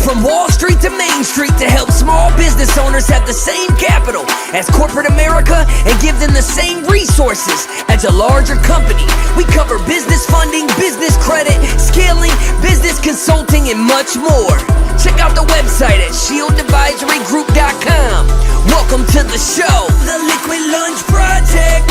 From Wall Street to Main Street to help small business owners have the same capital as corporate America and give them the same resources as a larger company. We cover business funding, business credit, scaling, business consulting, and much more. Check out the website at shieldadvisorygroup.com. Welcome to the show, The Liquid Lunch Project.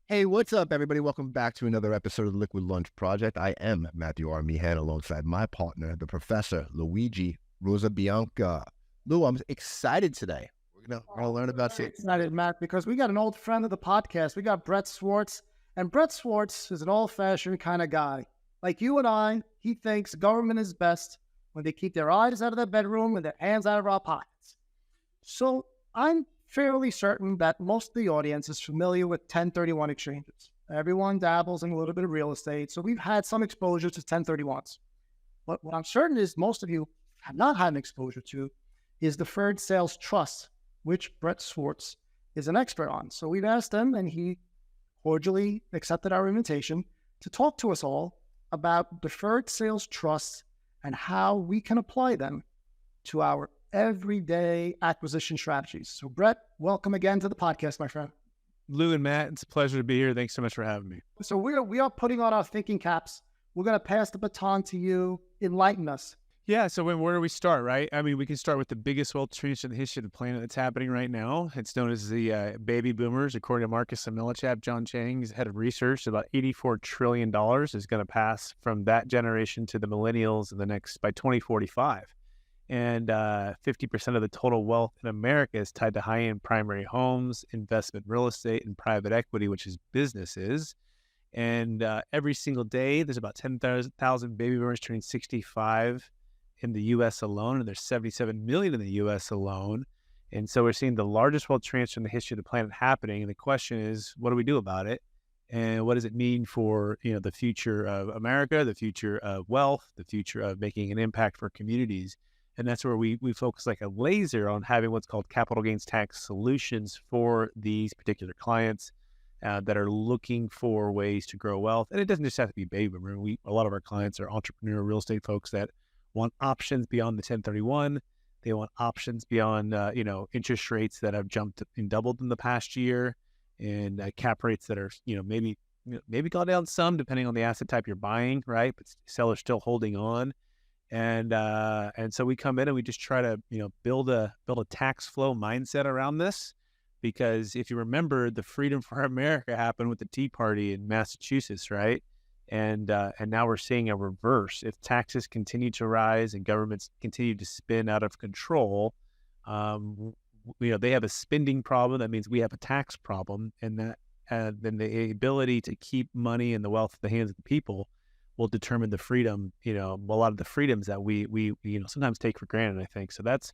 Hey, what's up, everybody? Welcome back to another episode of the Liquid Lunch Project. I am Matthew R. Meehan alongside my partner, the Professor Luigi Rosabianca. Lou, I'm excited today. We're gonna learn about some. Excited, Matt, because we got an old friend of the podcast. We got Brett Swarts, and Brett Swarts is an old-fashioned kind of guy. Like you and I, he thinks government is best when they keep their eyes out of their bedroom and their hands out of our pockets. So I'm fairly certain that most of the audience is familiar with 1031 exchanges. Everyone dabbles in a little bit of real estate, so we've had some exposure to 1031s. But what I'm certain is most of you have not had an exposure to is Deferred Sales Trust, which Brett Swarts is an expert on. So we've asked him, and he cordially accepted our invitation to talk to us all about Deferred Sales Trusts and how we can apply them to our everyday acquisition strategies. So Brett, welcome again to the podcast, my friend. Lou and Matt, it's a pleasure to be here. Thanks so much for having me. So we are putting on our thinking caps. We're going to pass the baton to you. Enlighten us. Yeah, so where do we start, right? I mean, we can start with the biggest wealth transfer in the history of the planet that's happening right now. It's known as the baby boomers. According to Marcus and Millichap, John Chang is head of research. About $84 trillion is going to pass from that generation to the millennials by 2045. And 50% of the total wealth in America is tied to high-end primary homes, investment real estate, and private equity, which is businesses. And every single day, there's about 10,000 baby boomers turning 65 in the U.S. alone, and there's 77 million in the U.S. alone. And so we're seeing the largest wealth transfer in the history of the planet happening. And the question is, what do we do about it? And what does it mean for the future of America, the future of wealth, the future of making an impact for communities? And that's where we focus like a laser on having what's called capital gains tax solutions for these particular clients that are looking for ways to grow wealth. And it doesn't just have to be baby boomer. A lot of our clients are entrepreneur real estate folks that want options beyond the 1031. They want options beyond, interest rates that have jumped and doubled in the past year, and cap rates that are, maybe gone down some depending on the asset type you're buying, right? But sellers still holding on. And so we come in and we just try to, build a tax flow mindset around this, because if you remember, the Freedom for America happened with the Tea Party in Massachusetts, right? And now we're seeing a reverse. If taxes continue to rise and governments continue to spin out of control, they have a spending problem. That means we have a tax problem, and that then the ability to keep money and the wealth in the hands of the people will determine the freedom, a lot of the freedoms that we sometimes take for granted, I think. So that's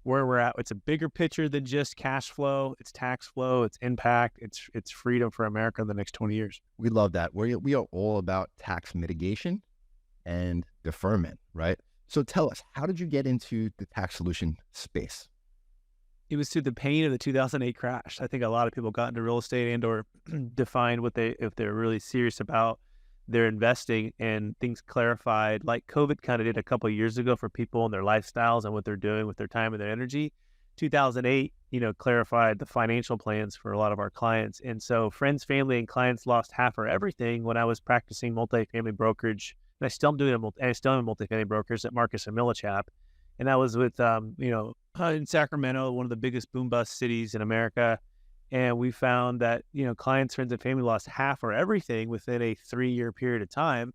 where we're at. It's a bigger picture than just cash flow. It's tax flow, it's impact, it's freedom for America in the next 20 years. We love that. We are all about tax mitigation and deferment, right? So tell us, how did you get into the tax solution space? It was through the pain of the 2008 crash. I think a lot of people got into real estate and or defined if they're really serious about their investing, and things clarified, like COVID kind of did a couple of years ago for people and their lifestyles and what they're doing with their time and their energy. 2008, clarified the financial plans for a lot of our clients. And so friends, family, and clients lost half or everything when I was practicing multifamily brokerage. And I still am multifamily brokers at Marcus and Millichap. And I was with, in Sacramento, one of the biggest boom bust cities in America. And we found that, clients, friends, and family lost half or everything within a 3-year period of time,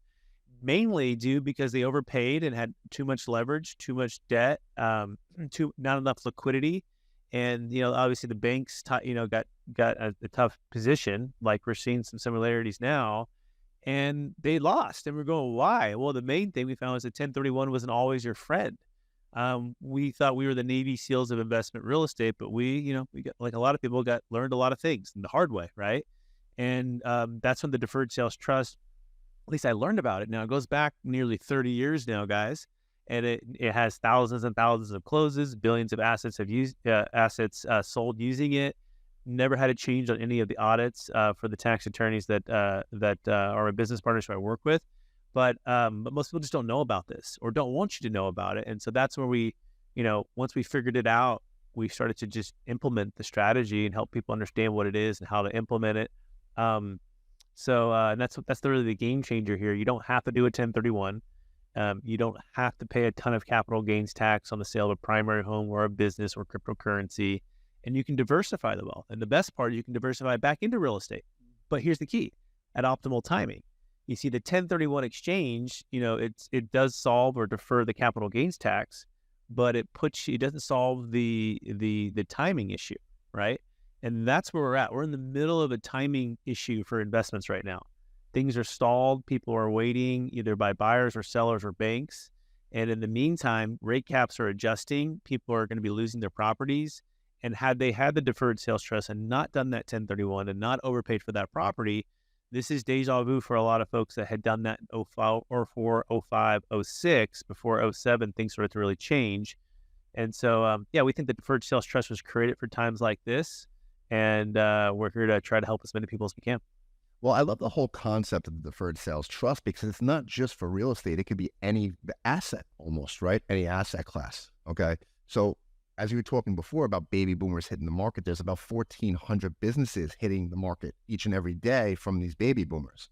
mainly due because they overpaid and had too much leverage, too much debt, not enough liquidity. And, obviously the banks, got a tough position, like we're seeing some similarities now, and they lost. And we're going, why? Well, the main thing we found was that 1031 wasn't always your friend. We thought we were the Navy SEALs of investment real estate, but we got, like a lot of people, learned a lot of things the hard way, right? And that's when the Deferred Sales Trust, at least I learned about it. Now it goes back nearly 30 years now, guys, and it has thousands and thousands of closes, billions of assets sold using it. Never had a change on any of the audits for the tax attorneys that are my business partners who I work with. But most people just don't know about this or don't want you to know about it. And so that's where we, once we figured it out, we started to just implement the strategy and help people understand what it is and how to implement it. And that's really the game changer here. You don't have to do a 1031. You don't have to pay a ton of capital gains tax on the sale of a primary home or a business or cryptocurrency, and you can diversify the wealth. And the best part, you can diversify back into real estate. But here's the key: at optimal timing. You see, the 1031 exchange, it does solve or defer the capital gains tax, but it doesn't solve the timing issue, right? And that's where we're at. We're in the middle of a timing issue for investments right now. Things are stalled. People are waiting either by buyers or sellers or banks. And in the meantime, rate caps are adjusting. People are going to be losing their properties. And had they had the deferred sales trust and not done that 1031 and not overpaid for that property, this is deja vu for a lot of folks that had done that in 04, 05, 06. Before 07, things started to really change. And so, we think the deferred sales trust was created for times like this. And we're here to try to help as many people as we can. Well, I love the whole concept of the deferred sales trust because it's not just for real estate. It could be any asset almost, right? Any asset class. Okay. So as you were talking before about baby boomers hitting the market, there's about 1,400 businesses hitting the market each and every day from these baby boomers.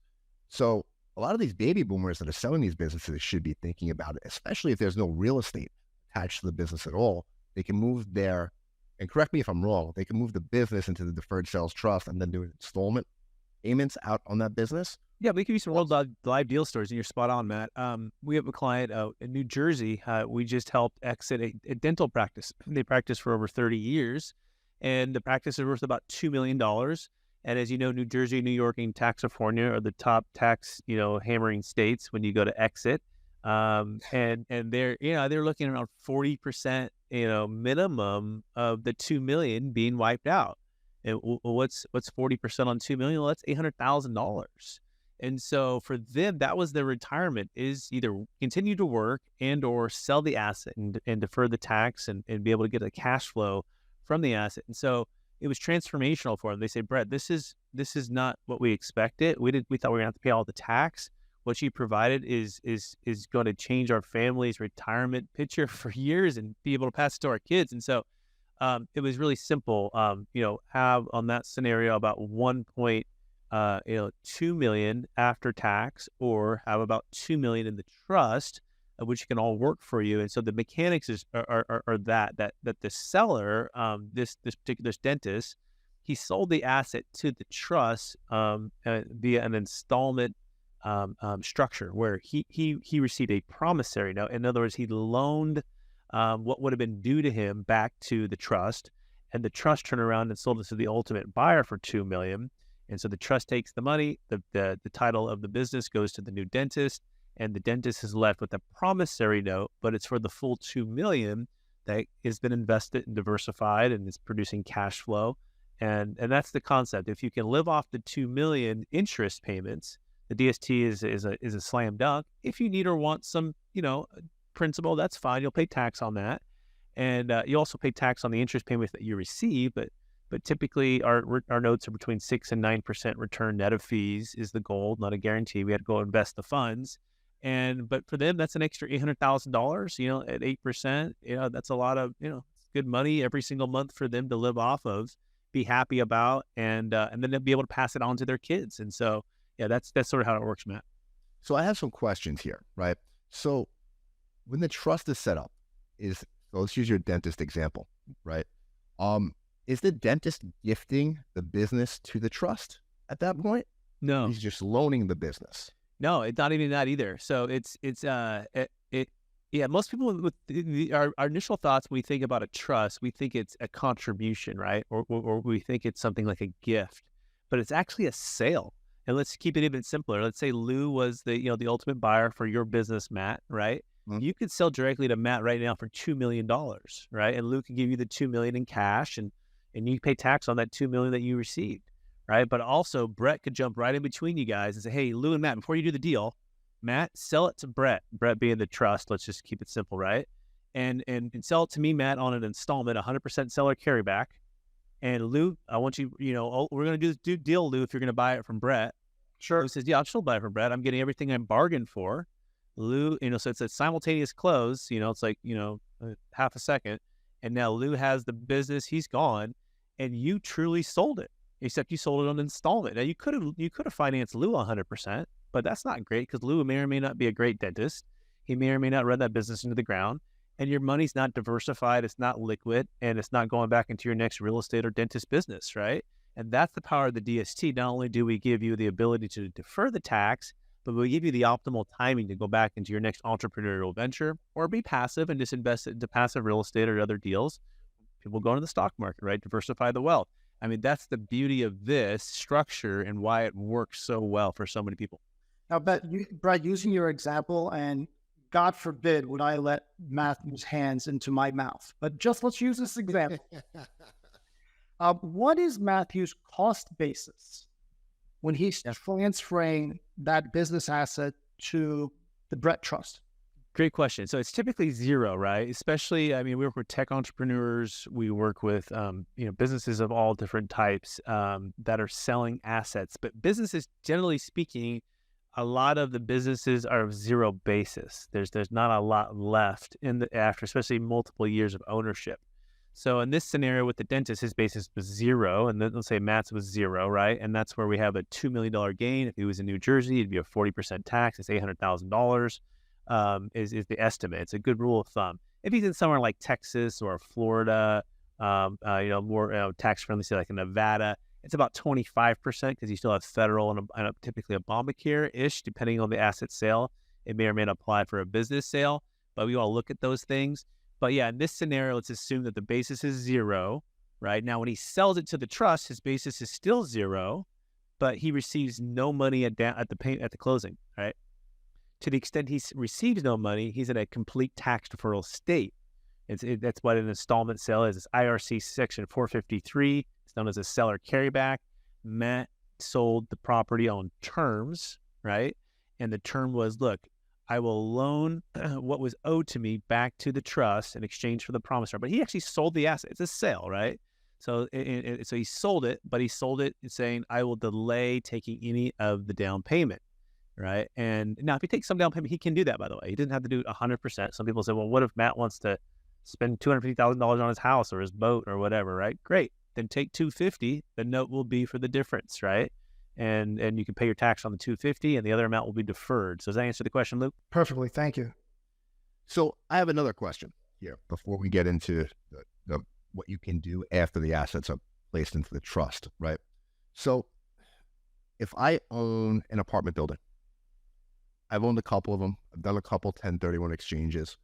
So a lot of these baby boomers that are selling these businesses should be thinking about it, especially if there's no real estate attached to the business at all. They can move their, and correct me if I'm wrong, they can move the business into the deferred sales trust and then do an installment payments out on that business. Yeah, we give you some live deal stories, and you're spot on, Matt. We have a client in New Jersey. We just helped exit a dental practice. They practiced for over 30 years, and the practice is worth about $2 million. And as you know, New Jersey, New York, and California are the top tax, hammering states when you go to exit. And they're looking around 40%, minimum of the 2 million being wiped out. And what's 40% on 2 million? Well, that's $800,000. And so for them, that was their retirement: is either continue to work and or sell the asset and defer the tax and be able to get a cash flow from the asset. And so it was transformational for them. They say, Brett, this is not what we expected. We thought we were gonna have to pay all the tax. What you provided is going to change our family's retirement picture for years and be able to pass it to our kids. And so it was really simple. Have on that scenario about 2 million after tax, or have about 2 million in the trust, which can all work for you. And so the mechanics are that the seller, this particular dentist, he sold the asset to the trust via an installment structure where he received a promissory note. In other words, he loaned what would have been due to him back to the trust, and the trust turned around and sold it to the ultimate buyer for $2 million. And so the trust takes the money, the title of the business goes to the new dentist, and the dentist is left with a promissory note, but it's for the full $2 million that has been invested and diversified and is producing cash flow. And that's the concept. If you can live off the $2 million interest payments, the DST is a slam dunk. If you need or want some, principal, that's fine. You'll pay tax on that, and you also pay tax on the interest payments that you receive. But typically, our notes are between 6% and 9% return net of fees is the goal, not a guarantee. We had to go invest the funds, but for them, that's an extra $800,000. At 8%, that's a lot of good money every single month for them to live off of, be happy about, and then they'll be able to pass it on to their kids. And so, that's sort of how it works, Matt. So I have some questions here, right? So when the trust is set up, so let's use your dentist example, right? Is the dentist gifting the business to the trust at that point? No, he's just loaning the business. No, it's not even that either. So most people with our initial thoughts when we think about a trust, we think it's a contribution, right? Or we think it's something like a gift, but it's actually a sale. And let's keep it even simpler. Let's say Lou was the ultimate buyer for your business, Matt, right? Mm-hmm. You could sell directly to Matt right now for $2 million, right? And Lou can give you the $2 million in cash, and you pay tax on that $2 million that you received, right? But also Brett could jump right in between you guys and say, hey, Lou and Matt, before you do the deal, Matt, sell it to Brett being the trust. Let's just keep it simple, right? And sell it to me, Matt, on an installment, 100% seller carryback. And Lou, I want you, we're going to do this deal, Lou, if you're going to buy it from Brett. Lou says, yeah, I'll still buy it from Brett. I'm getting everything I bargained for. Lou, so it's a simultaneous close, it's like, half a second. And now Lou has the business, he's gone, and you truly sold it, except you sold it on installment. Now you could have financed Lou 100%, but that's not great because Lou may or may not be a great dentist. He may or may not run that business into the ground, and your money's not diversified, it's not liquid, and it's not going back into your next real estate or dentist business, right? And that's the power of the DST. Not only do we give you the ability to defer the tax, but we give you the optimal timing to go back into your next entrepreneurial venture or be passive and just invest into passive real estate or other deals. People go into the stock market, right? Diversify the wealth. I mean, that's the beauty of this structure and why it works so well for so many people. Now, Brett, using your example, and God forbid would I let Matthew's hands into my mouth, but just let's use this example. What is Matthew's cost basis when he's transferring that business asset to the Brett Trust? Great question. So it's typically zero, right? Especially, we work with tech entrepreneurs. We work with, businesses of all different types that are selling assets. But businesses, generally speaking, a lot of the businesses are of zero basis. There's not a lot left after, especially multiple years of ownership. So in this scenario with the dentist, his basis was zero, and then let's say Matt's was zero, right? And that's where we have a $2 million gain. If he was in New Jersey, it'd be a 40% tax. It's $800,000 is the estimate. It's a good rule of thumb. If he's in somewhere like Texas or Florida, more tax-friendly, say like in Nevada, it's about 25% because you still have federal and typically Obamacare-ish, depending on the asset sale. It may or may not apply for a business sale, but we all look at those things. But yeah, in this scenario, let's assume that the basis is zero, right? Now, when he sells it to the trust, his basis is still zero, but he receives no money at the closing, right? To the extent he receives no money, he's in a complete tax deferral state. That's what an installment sale is. It's IRC Section 453. It's known as a seller carryback. Matt sold the property on terms, right? And the term was, look, I will loan what was owed to me back to the trust in exchange for the promissory. But he actually sold the asset. It's a sale, right? So so he sold it, but he sold it saying, I will delay taking any of the down payment, right? And now if he takes some down payment, he can do that, by the way. He didn't have to do 100%. Some people say, well, what if Matt wants to spend $250,000 on his house or his boat or whatever, right? Great. Then take $250. The note will be for the difference, right? And you can pay your tax on the $250, and the other amount will be deferred. So does that answer the question, Luke? Perfectly. Thank you. So I have another question here before we get into what you can do after the assets are placed into the trust, right? So if I own an apartment building, I've owned a couple of them. I've done a couple 1031 exchanges.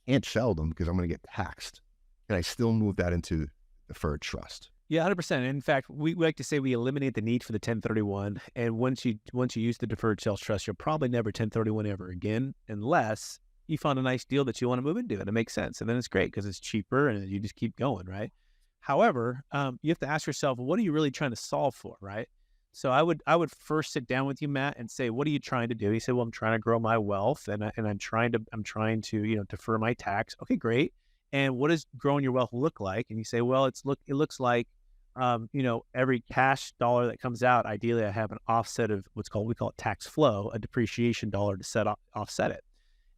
I can't sell them because I'm going to get taxed. Can I still move that into deferred trust? Yeah, 100%. In fact, we like to say we eliminate the need for the 1031. And once you use the Deferred Sales Trust, you'll probably never 1031 ever again, unless you found a nice deal that you want to move into and it makes sense. And then it's great because it's cheaper and you just keep going, right? However, you have to ask yourself, what are you really trying to solve for, right? So I would first sit down with you, Matt, and say, what are you trying to do? He said, well, I'm trying to grow my wealth and I'm trying to defer my tax. Okay, great. And what does growing your wealth look like? And you say, well, it looks like every cash dollar that comes out, ideally I have an offset of we call it tax flow, a depreciation dollar to offset it.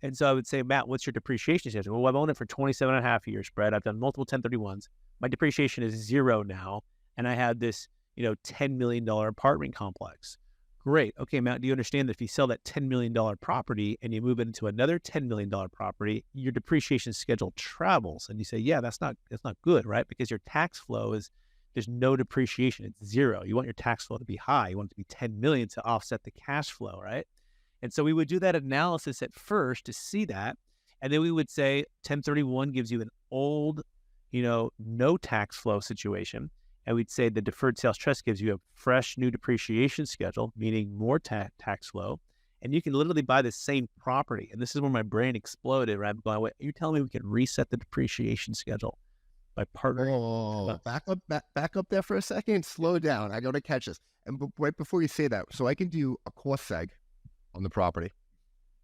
And so I would say, Matt, what's your depreciation schedule? Well, I've owned it for 27 and a half years, Brett. I've done multiple 1031s. My depreciation is zero now. And I had this, $10 million apartment complex. Great. Okay, Matt, do you understand that if you sell that $10 million property and you move it into another $10 million property, your depreciation schedule travels? And you say, yeah, that's not good, right? Because your tax flow there's no depreciation. It's zero. You want your tax flow to be high. You want it to be 10 million to offset the cash flow, right? And so we would do that analysis at first to see that. And then we would say 1031 gives you an old, no tax flow situation. And we'd say the Deferred Sales Trust gives you a fresh new depreciation schedule, meaning more tax flow. And you can literally buy the same property. And this is where my brain exploded, right? I'm going, wait, you're telling me we can reset the depreciation schedule by partnering? Oh, back up there for a second. Slow down. I got to catch this. And right before you say that, so I can do a cost seg on the property,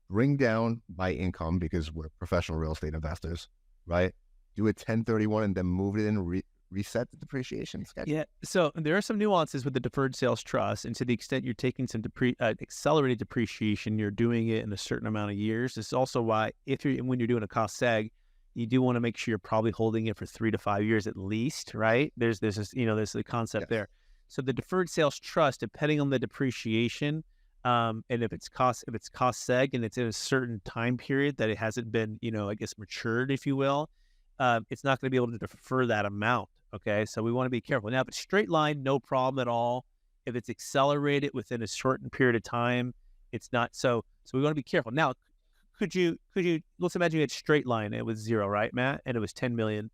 bring down my income because we're professional real estate investors, right? Do a 1031 and then move it in, reset the depreciation schedule? Yeah. So there are some nuances with the deferred sales trust, and to the extent you're taking some accelerated depreciation, you're doing it in a certain amount of years. This is also why when you're doing a cost seg, you do want to make sure you're probably holding it for 3 to 5 years at least, right? There's this, there's the concept there. So the deferred sales trust, depending on the depreciation, and if it's cost seg and it's in a certain time period that it hasn't been, I guess matured, if you will, it's not going to be able to defer that amount. Okay, so we want to be careful. Now, if it's straight line, no problem at all. If it's accelerated within a shortened period of time, it's not. So we want to be careful. Now, could you? Let's imagine you had straight line. And it was 0, right, Matt? And it was 10 million.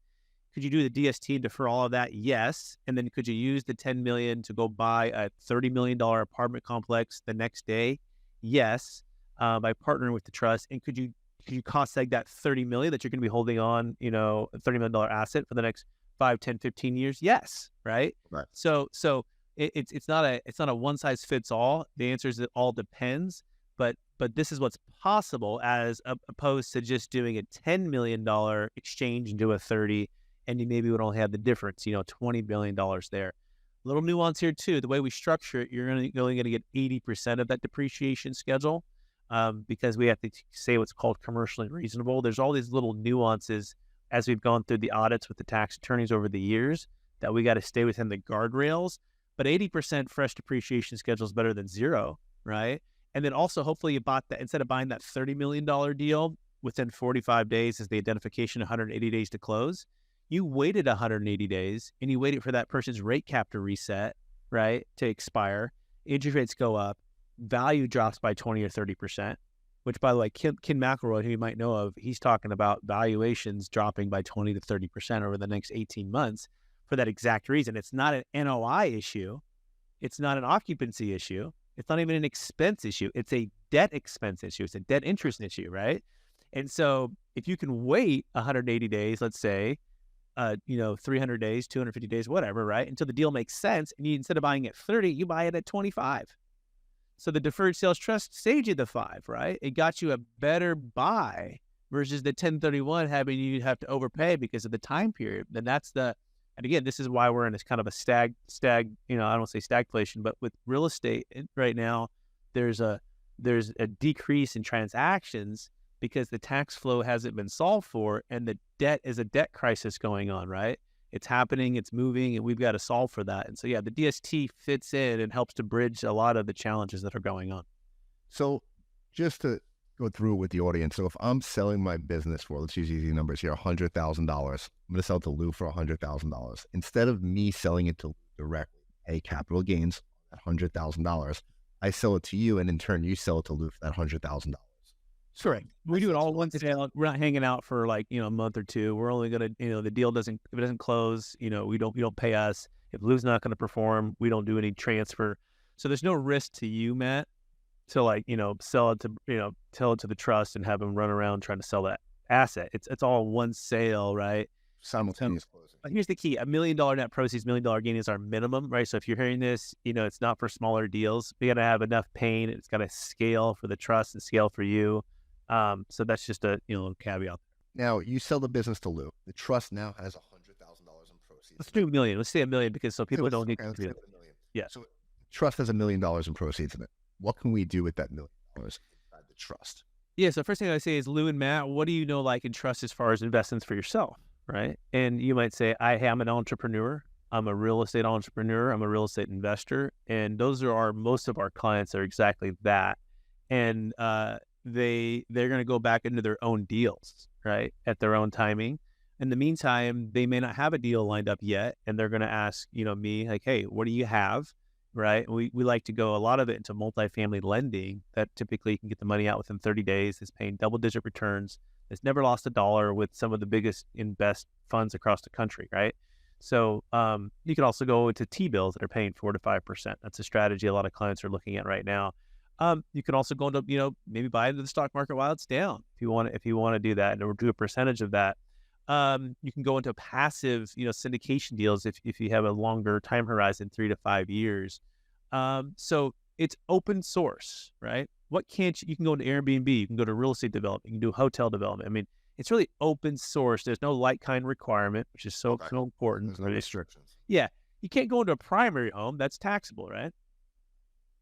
Could you do the DST and defer all of that? Yes. And then could you use the 10 million to go buy a $30 million apartment complex the next day? Yes. By partnering with the trust. And could you cost seg that 30 million that you're going to be holding on, a $30 million asset for the next 5, 10, 15 years? Yes. Right. So it's not a one size fits all. The answer is it all depends, but this is what's possible as opposed to just doing a $10 million exchange into a 30, and you maybe would only have the difference, $20 billion there. Little nuance here too. The way we structure it, you're only going to get 80% of that depreciation schedule, because we have to say what's called commercially reasonable. There's all these little nuances as we've gone through the audits with the tax attorneys over the years that we got to stay within the guardrails. But 80% fresh depreciation schedule is better than 0, right? And then also, hopefully you bought that, instead of buying that $30 million deal within 45 days is the identification, 180 days to close. You waited 180 days and you waited for that person's rate cap to reset, right? To expire. Interest rates go up. Value drops by 20 or 30%, which, by the way, Kim McElroy, who you might know of, he's talking about valuations dropping by 20 to 30% over the next 18 months for that exact reason. It's not an NOI issue. It's not an occupancy issue. It's not even an expense issue. It's a debt expense issue. It's a debt interest issue, right? And so if you can wait 180 days, let's say, 300 days, 250 days, whatever, right? Until the deal makes sense. And you, instead of buying at 30, you buy it at 25. So the deferred sales trust saved you the 5, right? It got you a better buy versus the 1031 having you have to overpay because of the time period. And and again, this is why we're in this kind of a I don't want to say stagflation, but with real estate right now, there's a decrease in transactions because the tax flow hasn't been solved for, and the debt is a debt crisis going on, right? It's happening, it's moving, and we've got to solve for that. And so, yeah, the DST fits in and helps to bridge a lot of the challenges that are going on. So just to go through with the audience. So if I'm selling my business for, let's use easy numbers here, $100,000, I'm going to sell it to Lou for $100,000. Instead of me selling it to Lou directly, pay capital gains at $100,000, I sell it to you, and in turn, you sell it to Lou for that $100,000. Correct. We do it all in one sale. We're not hanging out for a month or two. We're only going to, the deal if it doesn't close, you don't pay us. If Lou's not going to perform, we don't do any transfer. So there's no risk to you, Matt, to sell it to, tell it to the trust and have them run around trying to sell that asset. It's all one sale, right? Simultaneous closing. But here's the key: $1 million net proceeds, $1 million gain is our minimum, right? So if you're hearing this, it's not for smaller deals. We got to have enough pain. It's got to scale for the trust and scale for you. So that's just a little caveat. Now you sell the business to Lou. The trust now has $100,000 in proceeds. Let's do $1 million. Let's say $1 million because people don't need to do it. Yeah. So trust has $1 million in proceeds in it. What can we do with that $1 million inside the trust? Yeah. So first thing I say is, Lou and Matt, what do you know in trust as far as investments for yourself, right? And you might say, I am an entrepreneur. I'm a real estate entrepreneur. I'm a real estate investor, and those are most of our clients are exactly that. And they're going to go back into their own deals, right, at their own timing. In the meantime, they may not have a deal lined up yet, and they're going to ask, me, like, hey, what do you have, right? We like to go a lot of it into multifamily lending that typically you can get the money out within 30 days. It's paying double-digit returns. It's never lost a dollar with some of the biggest and best funds across the country, right? So you can also go into T-bills that are paying 4 to 5%. That's a strategy a lot of clients are looking at right now. You can also go into, maybe buy into the stock market while it's down if you want to do that, and do a percentage of that. You can go into passive, syndication deals if you have a longer time horizon, 3 to 5 years. So it's open source, right? What can't you can go into Airbnb, you can go to real estate development, you can do hotel development. I mean, It's really open source. There's no like-kind requirement, which is so important. There's no restrictions. Yeah. You can't go into a primary home. That's taxable, right?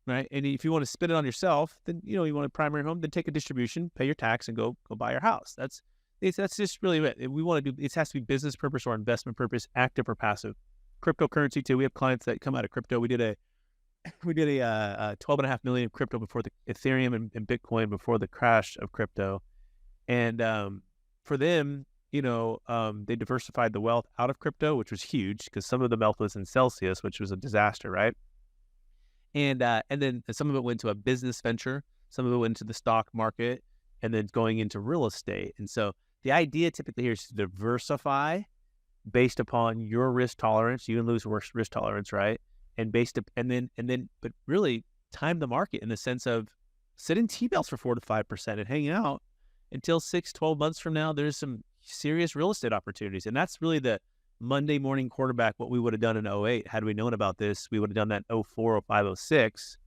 Right. And if you want to spend it on yourself, then, you want a primary home, then take a distribution, pay your tax, and go buy your house. That's just really it. We want to do, it has to be business purpose or investment purpose, active or passive. Cryptocurrency too. We have clients that come out of crypto. We did a 12.5 million of crypto before the Ethereum and Bitcoin before the crash of crypto. And for them, they diversified the wealth out of crypto, which was huge because some of the wealth was in Celsius, which was a disaster, right? And then some of it went to a business venture, some of it went to the stock market, and then going into real estate. And so the idea typically here is to diversify based upon your risk tolerance. You can lose risk tolerance, right? And but really time the market in the sense of sitting T-bills for 4 to 5% and hanging out until 6-12 months from now. There's some serious real estate opportunities, and that's really the Monday morning quarterback. What we would have done in 08 had we known about this, we would have done that in 04, 05, 06.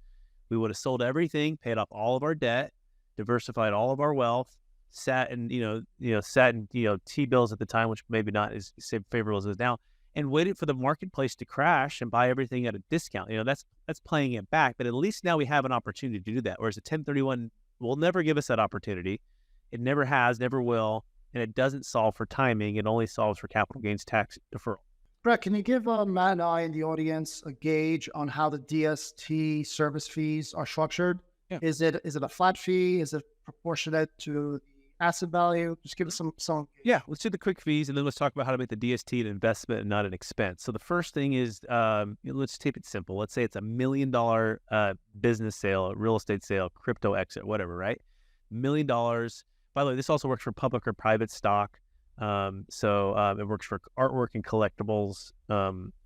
We would have sold everything, paid off all of our debt, diversified all of our wealth, sat in T-bills at the time, which maybe not as favorable as it is now, and waited for the marketplace to crash and buy everything at a discount. That's playing it back, but at least now we have an opportunity to do that. Whereas a 1031 will never give us that opportunity. It never has, never will, and it doesn't solve for timing. It only solves for capital gains tax deferral. Brett, can you give Matt and I and the audience a gauge on how the DST service fees are structured? Yeah. Is it a flat fee? Is it proportionate to the asset value? Just give us some. Yeah, let's do the quick fees, and then let's talk about how to make the DST an investment and not an expense. So the first thing is, let's keep it simple. Let's say it's $1 million business sale, real estate sale, crypto exit, whatever, right? $1 million. By the way, this also works for public or private stock. It works for artwork and collectibles.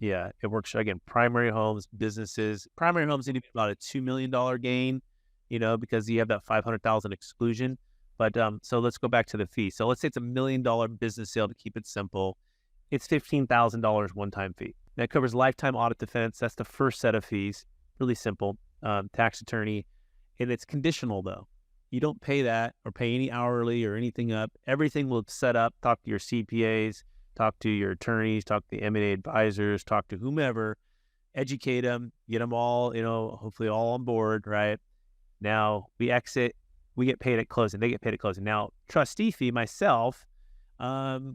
It works, again, primary homes, businesses. Primary homes need to be about a $2 million gain, because you have that $500,000 exclusion. But so let's go back to the fee. So let's say it's $1 million business sale to keep it simple. It's $15,000 one-time fee. That covers lifetime audit defense. That's the first set of fees. Really simple. Tax attorney. And it's conditional, though. You don't pay that or pay any hourly or anything up. Everything will set up. Talk to your CPAs, talk to your attorneys, talk to the M&A advisors, talk to whomever, educate them, get them all, hopefully all on board, right? Now we exit, we get paid at closing. They get paid at closing. Now, trustee fee, myself,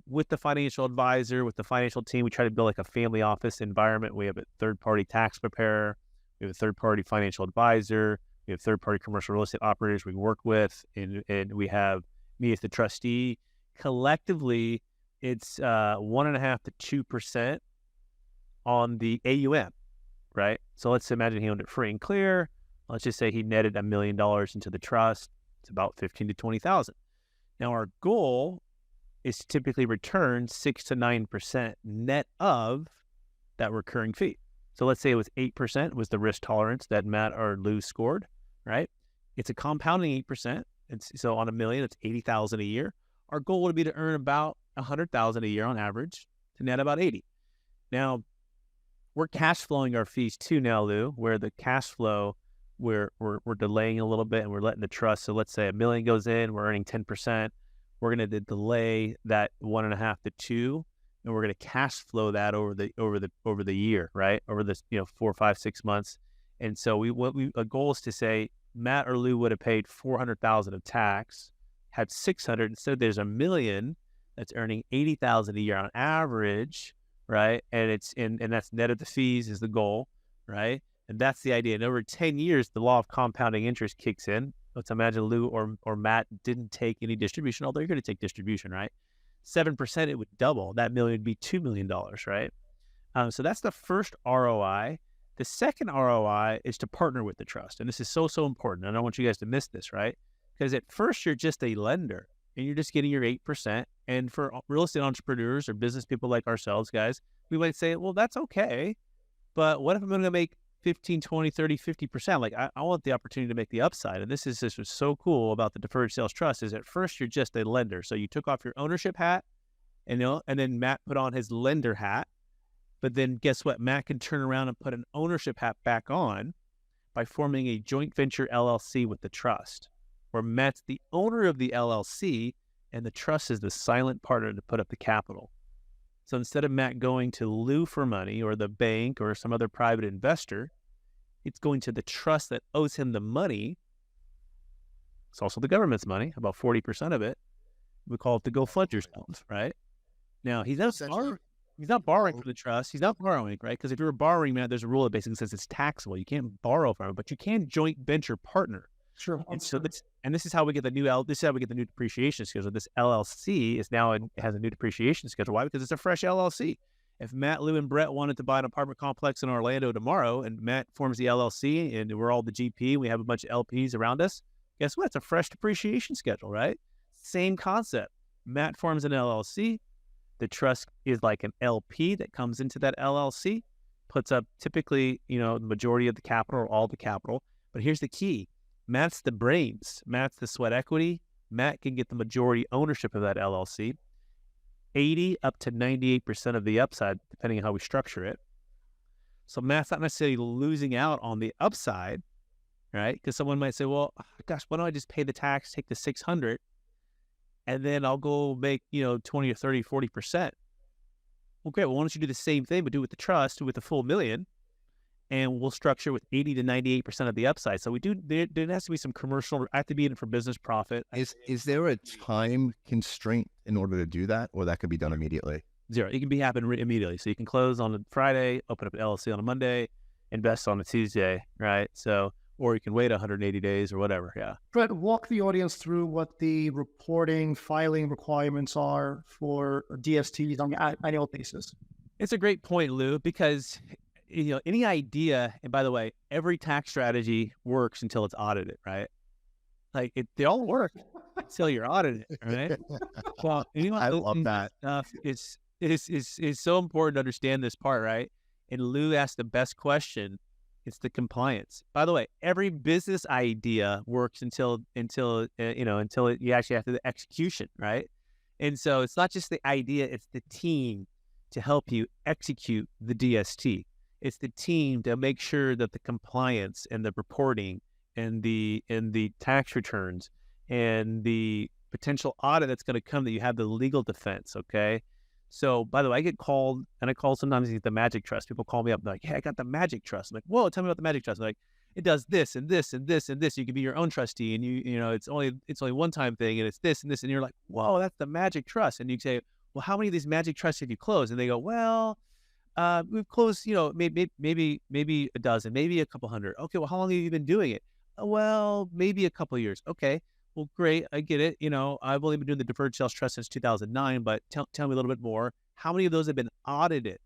with the financial advisor, with the financial team, we try to build like a family office environment. We have a third-party tax preparer. We have a third-party financial advisor. We have third-party commercial real estate operators we work with, and we have me as the trustee. Collectively, it's 1.5% to 2% on the AUM, right? So let's imagine he owned it free and clear. Let's just say he netted $1 million into the trust. It's about $15,000 to $20,000. Now our goal is to typically return 6 to 9% net of that recurring fee. So let's say it was 8% was the risk tolerance that Matt or Lou scored, right? It's a compounding 8%. So on $1 million, it's $80,000 a year. Our goal would be to earn about $100,000 a year on average to net about 80. Now, we're cash flowing our fees too now, Lou, where the cash flow, we're delaying a little bit and we're letting the trust. So let's say $1 million goes in, we're earning 10%. We're going to delay that 1.5 to 2, and we're going to cash flow that over the year, right? Over this 4, 5, 6 months. And so a goal is to say Matt or Lou would have paid $400,000 of tax, had $600,000 instead. There's $1 million that's earning $80,000 a year on average, right? And that's net of the fees is the goal, right? And that's the idea. And over 10 years, the law of compounding interest kicks in. Let's imagine Lou or Matt didn't take any distribution, although you're going to take distribution, right? 7%, it would double. That million would be $2 million, right? So that's the first ROI. The second ROI is to partner with the trust. And this is so, so important. I don't want you guys to miss this, right? Because at first, you're just a lender and you're just getting your 8%. And for real estate entrepreneurs or business people like ourselves, guys, we might say, well, that's okay. But what if I'm going to make 15, 20, 30, 50%? Like I want the opportunity to make the upside. And this was so cool about the Deferred Sales Trust is at first you're just a lender. So you took off your ownership hat and then Matt put on his lender hat. But then guess what? Matt can turn around and put an ownership hat back on by forming a joint venture LLC with the trust, where Matt's the owner of the LLC and the trust is the silent partner to put up the capital. So instead of Matt going to Lou for money or the bank or some other private investor, it's going to the trust that owes him the money. It's also the government's money, about 40% of it. We call it the go flood yourself, right? Now, he's not borrowing from the trust. He's not borrowing, right? Because if you're borrowing, man, there's a rule that basically says it's taxable. You can't borrow from it, but you can joint venture partner. Sure. And so this is how we get the new depreciation schedule. This LLC has a new depreciation schedule. Why? Because it's a fresh LLC. If Matt, Lou, and Brett wanted to buy an apartment complex in Orlando tomorrow, and Matt forms the LLC, and we're all the GP, and we have a bunch of LPs around us, guess what? It's a fresh depreciation schedule, right? Same concept. Matt forms an LLC. The trust is like an LP that comes into that LLC, puts up typically, the majority of the capital or all the capital. But here's the key. Matt's the brains. Matt's the sweat equity. Matt can get the majority ownership of that LLC, 80 up to 98% of the upside, depending on how we structure it. So Matt's not necessarily losing out on the upside, right? Because someone might say, well, gosh, why don't I just pay the tax, take the 600, and then I'll go make, 20 or 30, 40%. Well, great. Well, why don't you do the same thing, but do it with the trust, with the full million, and we'll structure with 80 to 98% of the upside. So there has to be some commercial, I have to be in it for business profit. Is there a time constraint in order to do that, or that could be done immediately? Zero. It can happen immediately. So you can close on a Friday, open up an LLC on a Monday, invest on a Tuesday, right? So, or you can wait 180 days or whatever. Yeah. Brett, walk the audience through what the filing requirements are for DSTs on an annual basis. It's a great point, Lou, because any idea, and by the way, every tax strategy works until it's audited, right? Like they all work until you're audited, right? Well, I love that stuff. It's so important to understand this part, right? And Lou asked the best question. It's the compliance. By the way, every business idea works until you actually have to the execution, right? And so it's not just the idea; it's the team to help you execute the DST. It's the team to make sure that the compliance and the reporting and the tax returns and the potential audit that's going to come, that you have the legal defense. Okay. So, by the way, I get called, and I call sometimes the Magic Trust. People call me up, they're like, hey, I got the Magic Trust. I'm like, whoa, tell me about the Magic Trust. I'm like, it does this and this and this and this. You can be your own trustee, and it's only one time thing, and it's this and this. And you're like, whoa, that's the Magic Trust. And you say, well, how many of these Magic Trusts have you closed? And they go, well, we've closed, maybe a dozen, maybe a couple hundred. Okay, well, how long have you been doing it? Well, maybe a couple of years. Okay. Well, great. I get it. I've only been doing the Deferred Sales Trust since 2009, but tell me a little bit more. How many of those have been audited?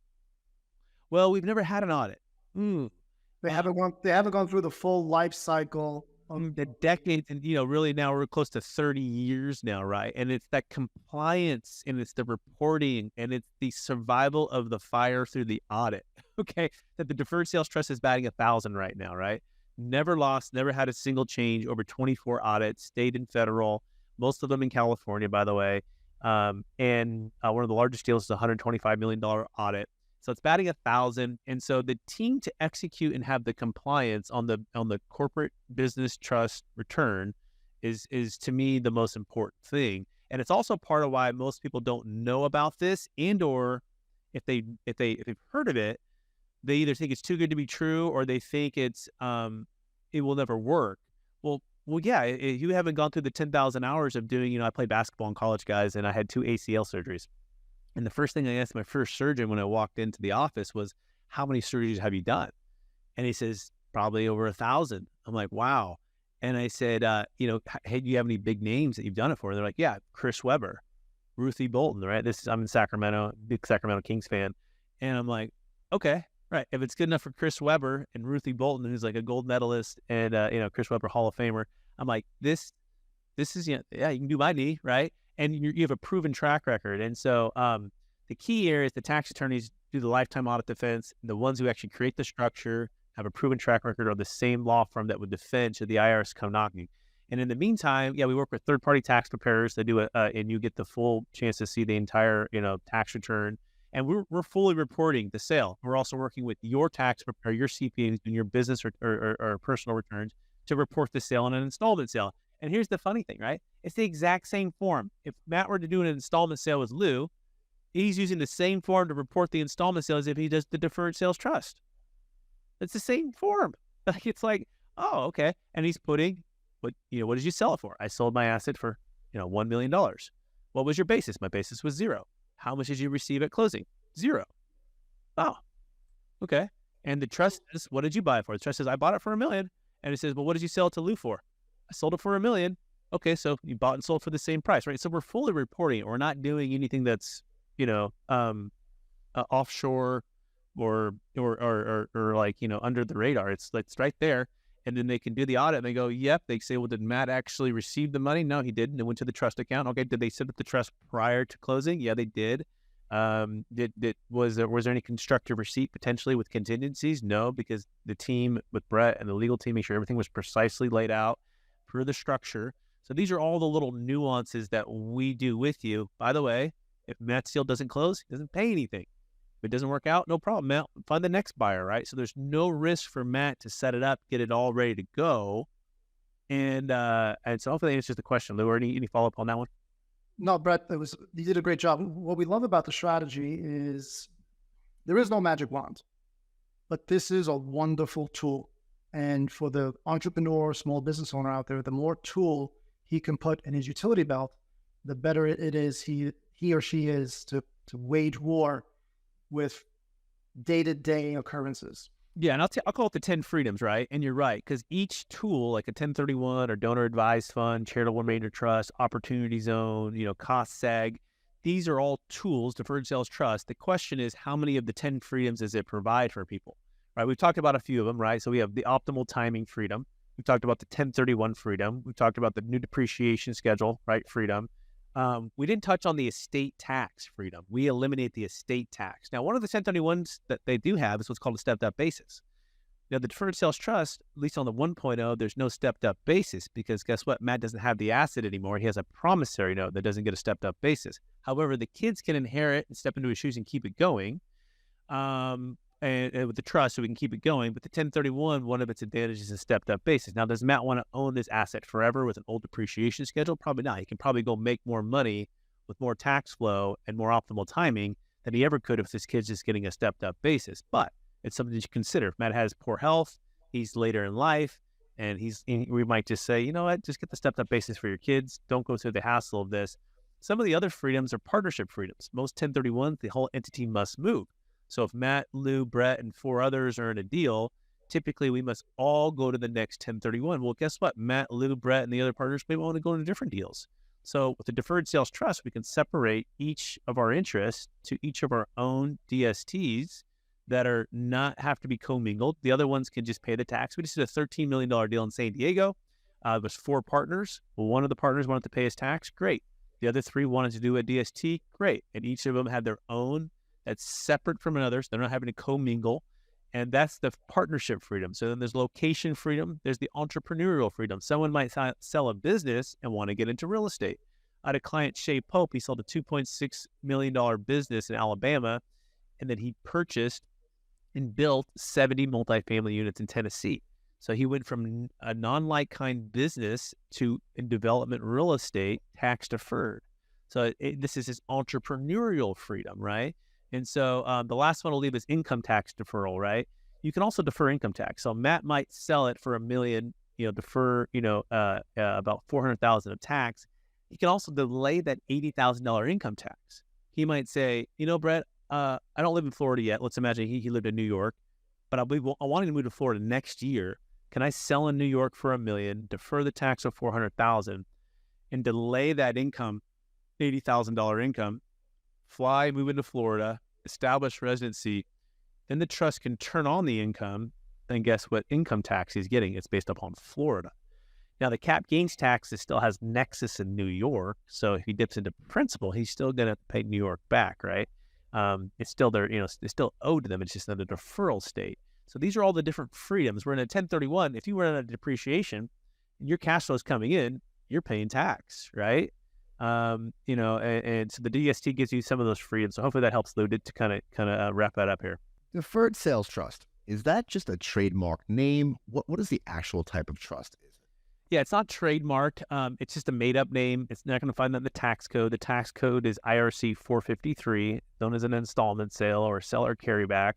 Well, we've never had an audit. They haven't gone through the full life cycle. The decades, and really now we're close to 30 years now, right? And it's that compliance, and it's the reporting, and it's the survival of the fire through the audit. Okay, that the Deferred Sales Trust is batting 1,000 right now, right? Never lost, never had a single change, over 24 audits, state and federal, most of them in California, by the way. And one of the largest deals is a $125 million audit. So it's batting 1,000. And so the team to execute and have the compliance on the corporate business trust return is to me the most important thing. And it's also part of why most people don't know about this, and or if they've heard of it, they either think it's too good to be true, or they think it will never work. Well, yeah, you haven't gone through the 10,000 hours of doing, I played basketball in college, guys, and I had 2 ACL surgeries. And the first thing I asked my first surgeon when I walked into the office was, how many surgeries have you done? And he says, probably over 1,000. I'm like, wow. And I said, hey, do you have any big names that you've done it for? And they're like, yeah, Chris Webber, Ruthie Bolton, right? I'm in Sacramento, big Sacramento Kings fan. And I'm like, okay. Right. If it's good enough for Chris Webber and Ruthie Bolton, who's like a gold medalist, and, Chris Webber, Hall of Famer, I'm like, this is, you can do my knee, right? And you have a proven track record. And so the key here is the tax attorneys do the lifetime audit defense. The ones who actually create the structure have a proven track record, are the same law firm that would defend should the IRS come knocking. And in the meantime, we work with third-party tax preparers that do it, and you get the full chance to see the entire, tax return. And we're fully reporting the sale. We're also working with your tax preparer, your CPA, and your business or personal returns to report the sale on an installment sale. And here's the funny thing, right? It's the exact same form. If Matt were to do an installment sale with Lou, he's using the same form to report the installment sale as if he does the deferred sales trust. It's the same form. Like, it's like, oh, okay. And he's putting, what did you sell it for? I sold my asset for, $1 million. What was your basis? My basis was 0. How much did you receive at closing? 0. Oh, okay. And the trust says, what did you buy it for? The trust says, I bought it for $1 million. And it says, well, what did you sell it to Lou for? I sold it for $1 million. Okay, so you bought and sold for the same price, right? So we're fully reporting it. We're not doing anything that's, offshore or like, under the radar. It's right there. And then they can do the audit and they go, yep. They say, well, did Matt actually receive the money? No, he didn't. It went to the trust account. Okay. Did they set up the trust prior to closing? Yeah, they did. Was there any constructive receipt potentially with contingencies? No, because the team with Brett and the legal team made sure everything was precisely laid out per the structure. So these are all the little nuances that we do with you. By the way, if Matt's deal doesn't close, he doesn't pay anything. If it doesn't work out, no problem, Matt. Find the next buyer, right? So there's no risk for Matt to set it up, get it all ready to go. And so hopefully that answers the question. Lou, any follow-up on that one? No, Brett, you did a great job. What we love about the strategy is there is no magic wand, but this is a wonderful tool. And for the entrepreneur, small business owner out there, the more tool he can put in his utility belt, the better it is he or she is to wage war with day-to-day occurrences. Yeah, and I'll call it the 10 freedoms, right? And you're right, because each tool, like a 1031 or donor advised fund, charitable remainder trust, opportunity zone, cost seg, these are all tools, deferred sales trust. The question is, how many of the 10 freedoms does it provide for people, right? We've talked about a few of them, right? So we have the optimal timing freedom. We've talked about the 1031 freedom. We've talked about the new depreciation schedule, right? Freedom. We didn't touch on the estate tax freedom. We eliminate the estate tax. Now, one of the 1031s that they do have is what's called a stepped-up basis. Now, the deferred sales trust, at least on the 1.0, there's no stepped-up basis because guess what? Matt doesn't have the asset anymore. He has a promissory note that doesn't get a stepped-up basis. However, the kids can inherit and step into his shoes and keep it going. And with the trust, so we can keep it going. But the 1031, one of its advantages is a stepped-up basis. Now, does Matt want to own this asset forever with an old depreciation schedule? Probably not. He can probably go make more money with more tax flow and more optimal timing than he ever could if his kid's just getting a stepped-up basis. But it's something that you consider. If Matt has poor health, he's later in life, and we might just say, you know what, just get the stepped-up basis for your kids. Don't go through the hassle of this. Some of the other freedoms are partnership freedoms. Most 1031s, the whole entity must move. So if Matt, Lou, Brett, and 4 others are in a deal, typically we must all go to the next 1031. Well, guess what? Matt, Lou, Brett, and the other partners may want to go into different deals. So with the deferred sales trust, we can separate each of our interests to each of our own DSTs that are not have to be commingled. The other ones can just pay the tax. We just did a $13 million deal in San Diego. It was 4 partners. Well, one of the partners wanted to pay his tax. Great. The other 3 wanted to do a DST. Great. And each of them had their own that's separate from another, so they're not having to commingle, and that's the partnership freedom. So then there's location freedom, there's the entrepreneurial freedom. Someone might sell a business and want to get into real estate. I had a client, Shay Pope, he sold a $2.6 million business in Alabama, and then he purchased and built 70 multifamily units in Tennessee. So he went from a non-like-kind business to in development real estate, tax deferred. So this is his entrepreneurial freedom, right? And so the last one I'll leave is income tax deferral, right? You can also defer income tax. So Matt might sell it for $1 million, defer, about $400,000 of tax. He can also delay that $80,000 income tax. He might say, Brett, I don't live in Florida yet. Let's imagine he lived in New York, but I want to move to Florida next year. Can I sell in New York for $1 million, defer the tax of $400,000, and delay that income, $80,000 income? Fly, move into Florida, establish residency, then the trust can turn on the income, and guess what income tax he's getting? It's based upon Florida. Now, the cap gains tax still has nexus in New York, so if he dips into principal, he's still going to pay New York back, right? It's still there, it's still owed to them. It's just in a deferral state. So these are all the different freedoms. We're in a 1031. If you run out of depreciation and your cash flow is coming in, you're paying tax, right? And so the DST gives you some of those freedoms. So hopefully that helps Lou to kind of wrap that up here. Deferred Sales Trust. Is that just a trademark name? What is the actual type of trust? Yeah, it's not trademarked. It's just a made-up name. It's not going to find that in the tax code. The tax code is IRC 453, known as an installment sale or seller carryback.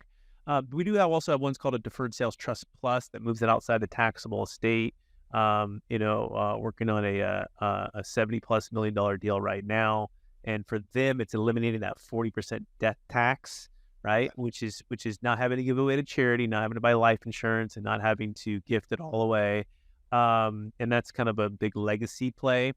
We do also have ones called a Deferred Sales Trust Plus that moves it outside the taxable estate. Working on a $70+ million deal right now, and for them, it's eliminating that 40% death tax, right? Which is not having to give away to charity, not having to buy life insurance, and not having to gift it all away. And that's kind of a big legacy play.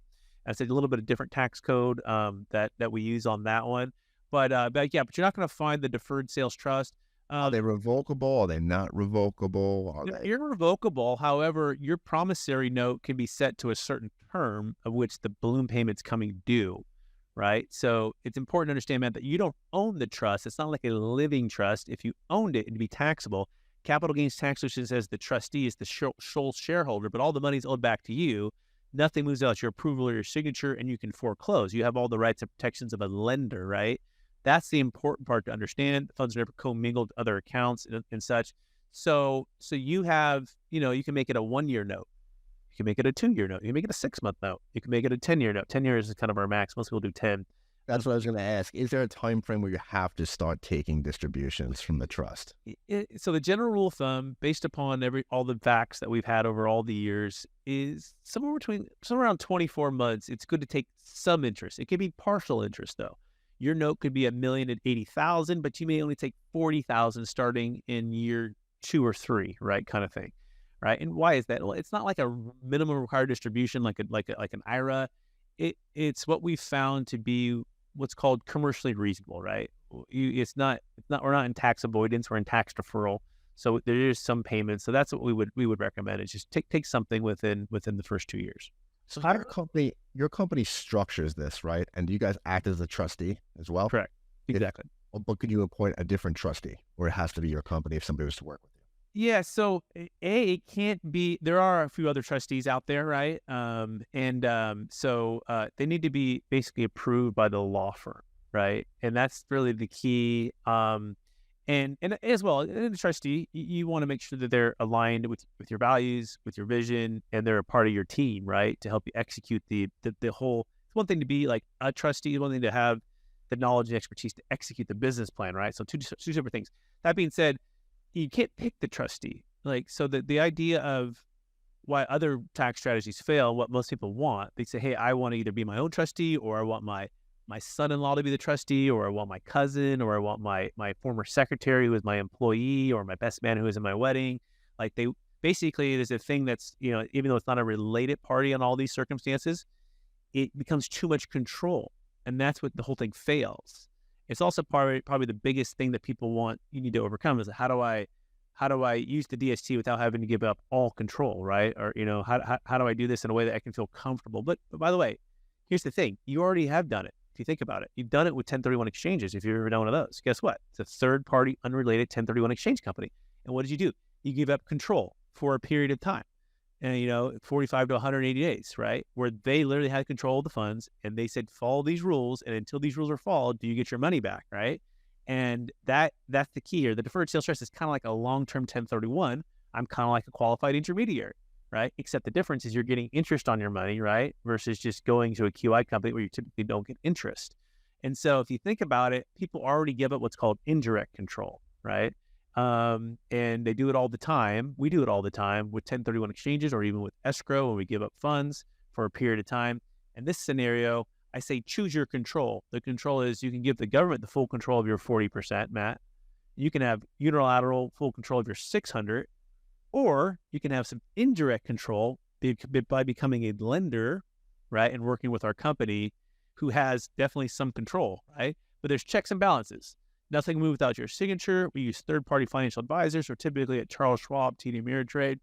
It's a little bit of different tax code that we use on that one. But you're not going to find the Deferred Sales Trust. Are they revocable? Are they not revocable? You're revocable. However, your promissory note can be set to a certain term of which the balloon payment's coming due, right? So it's important to understand, Matt, that you don't own the trust. It's not like a living trust. If you owned it, it'd be taxable. Capital gains tax solution says the trustee is the sole shareholder, but all the money's owed back to you. Nothing moves out your approval or your signature, and you can foreclose. You have all the rights and protections of a lender, right? That's the important part to understand. The funds are never commingled with other accounts and such. So you have, you can make it a 1-year note. You can make it a 2-year note. You can make it a 6-month note. You can make it a 10-year note. 10 years is kind of our max. Most people do 10. That's what I was going to ask. Is there a time frame where you have to start taking distributions from the trust? So the general rule of thumb, based upon all the facts that we've had over all the years, is somewhere around 24 months. It's good to take some interest. It can be partial interest, though. Your note could be $1,080,000, but you may only take $40,000 starting in year 2 or 3, right? Kind of thing, right? And why is that? Well, it's not like a minimum required distribution like an IRA. It's what we've found to be what's called commercially reasonable, right? We're not in tax avoidance, we're in tax deferral. So there is some payments. So that's what we would recommend, is just take something within the first 2 years. So how your company structures this, right? And do you guys act as a trustee as well? Correct. Exactly. But could you appoint a different trustee, or it has to be your company if somebody was to work with you? Yeah. So it can't be. There are a few other trustees out there, right? So they need to be basically approved by the law firm, right? And that's really the key. And as well, in the trustee, you want to make sure that they're aligned with your values, with your vision, and they're a part of your team, right? To help you execute the whole. It's one thing to be like a trustee. It's one thing to have the knowledge and expertise to execute the business plan, right? So two separate things. That being said, you can't pick the trustee. So the idea of why other tax strategies fail, what most people want, they say, hey, I want to either be my own trustee, or I want my son-in-law to be the trustee, or I want my cousin, or I want my former secretary who is my employee, or my best man who is in my wedding. They basically, there's a thing that's, even though it's not a related party on all these circumstances, it becomes too much control. And that's what the whole thing fails. It's also probably the biggest thing that people you need to overcome is how do I use the DST without having to give up all control, right? Or, how do I do this in a way that I can feel comfortable? But by the way, here's the thing. You already have done it. If you think about it, you've done it with 1031 exchanges. If you've ever done one of those, guess what? It's a third-party, unrelated 1031 exchange company. And what did? You give up control for a period of time, and 45 to 180 days, right? Where they literally had control of the funds, and they said, follow these rules, and until these rules are followed, do you get your money back, right? And that's the key here. The deferred sales trust is kind of like a long-term 1031. I'm kind of like a qualified intermediary, right? Except the difference is you're getting interest on your money, right? Versus just going to a QI company where you typically don't get interest. And so if you think about it, people already give up what's called indirect control, right? And they do it all the time. We do it all the time with 1031 exchanges, or even with escrow, when we give up funds for a period of time. In this scenario, I say choose your control. The control is you can give the government the full control of your 40%, Matt. You can have unilateral full control of your 600, or you can have some indirect control by becoming a lender, right? And working with our company who has definitely some control, right? But there's checks and balances. Nothing moves without your signature. We use third-party financial advisors, or typically at Charles Schwab, TD Ameritrade,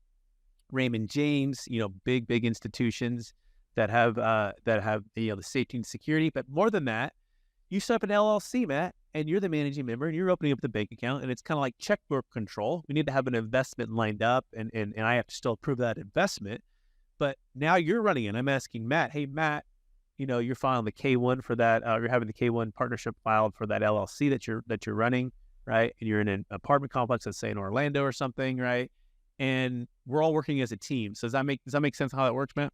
Raymond James, big institutions that have the safety and security. But more than that, you set up an LLC, Matt, and you're the managing member, and you're opening up the bank account, and it's kind of like checkbook control. We need to have an investment lined up, and I have to still approve that investment. But now you're running it. I'm asking Matt, hey, Matt, you're filing the K1 for that. You're having the K1 partnership filed for that LLC that you're running, right? And you're in an apartment complex, let's say in Orlando or something, right? and we're all working as a team. So does that make sense how that works, Matt?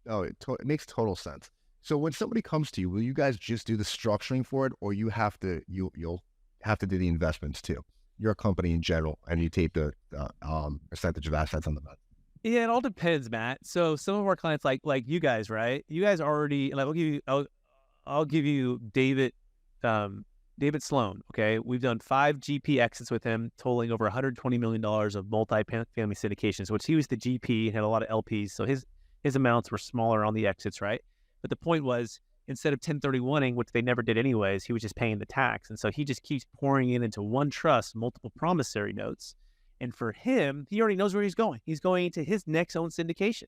Oh, it makes total sense. So when somebody comes to you, will you guys just do the structuring for it, or you'll have to do the investments too? You're a company in general, and you take the percentage of assets on the back. Yeah, it all depends, Matt. So some of our clients, like you guys, right? You guys already, like, I'll give you David Sloan. Okay, we've done 5 GP exits with him, totaling over $120 million of multi-family syndications. Which he was the GP and had a lot of LPs, so his amounts were smaller on the exits, right? But the point was, instead of 1031ing, which they never did anyways, he was just paying the tax, and so he just keeps pouring it into one trust, multiple promissory notes. And for him, he already knows where he's going. He's going into his next own syndication,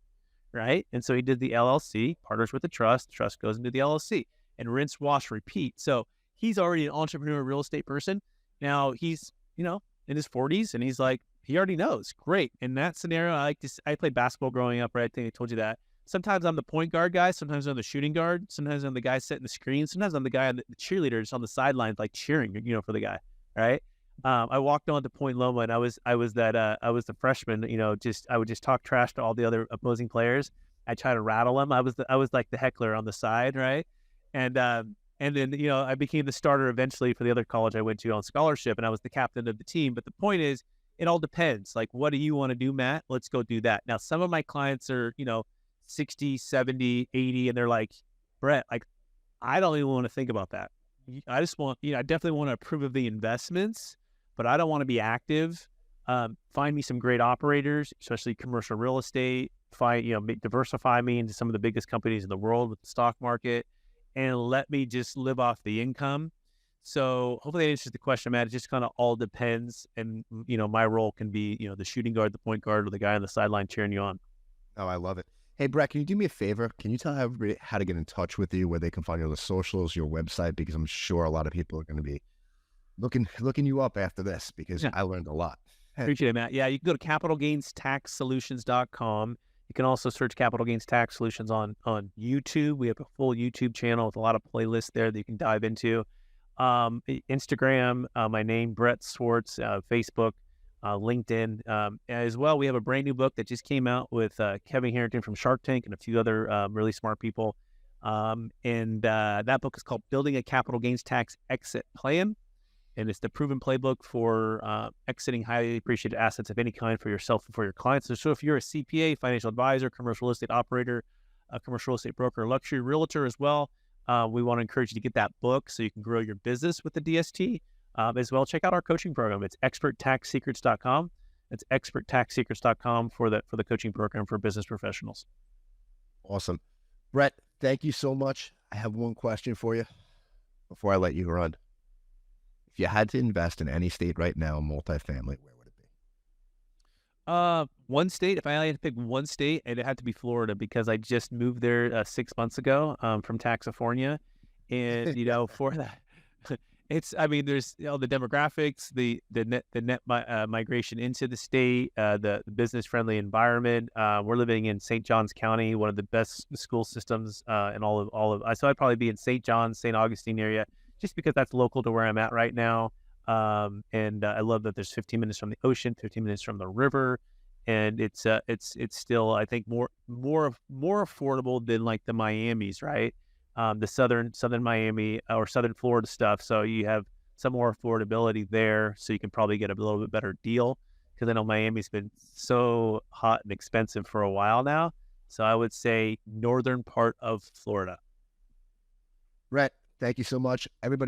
right? And so he did the LLC, partners with the trust goes into the LLC, and rinse, wash, repeat. So he's already an entrepreneur real estate person. Now he's, in his 40s, and he's like, he already knows. Great. In that scenario, I played basketball growing up, right? I think I told you that. Sometimes I'm the point guard guy. Sometimes I'm the shooting guard. Sometimes I'm the guy setting the screen. Sometimes I'm the guy on the cheerleaders on the sidelines, like cheering, for the guy, right? I walked on to Point Loma, and I was the freshman. I would just talk trash to all the other opposing players. I try to rattle them. I was like the heckler on the side, right? And then I became the starter eventually for the other college I went to on scholarship, and I was the captain of the team. But the point is, it all depends. Like, what do you want to do, Matt? Let's go do that. Now, some of my clients are 60, 70, 80, and they're like, Brett, like, I don't even want to think about that. I just want, I definitely want to approve of the investments, but I don't want to be active. Find me some great operators, especially commercial real estate. Diversify me into some of the biggest companies in the world with the stock market, and let me just live off the income. So hopefully that answers the question, Matt. It just kind of all depends. And, my role can be, the shooting guard, the point guard, or the guy on the sideline cheering you on. Oh, I love it. Hey, Brett, can you do me a favor? Can you tell everybody how to get in touch with you, where they can find you on the socials, your website? Because I'm sure a lot of people are going to be looking you up after this, because I learned a lot. Appreciate it, Matt. Yeah, you can go to capitalgainstaxsolutions.com. You can also search Capital Gains Tax Solutions on YouTube. We have a full YouTube channel with a lot of playlists there that you can dive into. Instagram, my name, Brett Swarts, Facebook, LinkedIn. As well, we have a brand new book that just came out with Kevin Harrington from Shark Tank and a few other really smart people. And that book is called Building a Capital Gains Tax Exit Plan. And it's the proven playbook for exiting highly appreciated assets of any kind for yourself and for your clients. So if you're a CPA, financial advisor, commercial real estate operator, a commercial real estate broker, luxury realtor as well, we want to encourage you to get that book so you can grow your business with the DST. As well, check out our coaching program. It's experttaxsecrets.com. It's experttaxsecrets.com for the coaching program for business professionals. Awesome. Brett, thank you so much. I have one question for you before I let you run. If you had to invest in any state right now, multifamily, where would it be? One state. If I only had to pick one state, it'd have to be Florida, because I just moved there 6 months ago from Taxifornia, and for that, there's the demographics, the net migration into the state, the business friendly environment. We're living in St. Johns County, one of the best school systems in all of. So I'd probably be in St. John's, St. Augustine area, just because that's local to where I'm at right now. And I love that there's 15 minutes from the ocean, 15 minutes from the river, and it's still, I think, more affordable than like the Miamis, right? The southern Miami or southern Florida stuff. So you have some more affordability there, so you can probably get a little bit better deal, because I know Miami's been so hot and expensive for a while now. So I would say northern part of Florida. Brett, thank you so much. Everybody